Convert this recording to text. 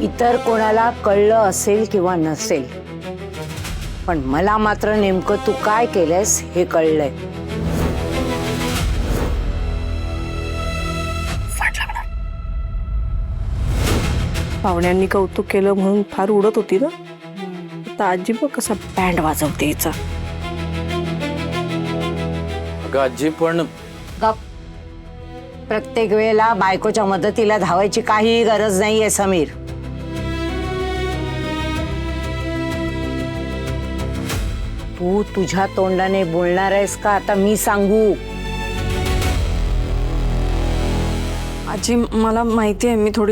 इतर कोणाला कळलं असेल किंवा नसेल, पण मला मात्र नेमकं तू काय केलंस हे कळलंय. पाहुण्यांनी कौतुक केलं म्हणून फार उडत होती ना. आता आजी बघ कसा बँड वाजवते हिचा. अगं आजी पण गप. प्रत्येक वेळेला बायकोच्या मदतीला धावायची काही गरज नाहीये समीर. तू तुझ्या तोंडाने बोलणार आहेस का आता मी सांगू? आजी मला माहिती आहे मी थोडी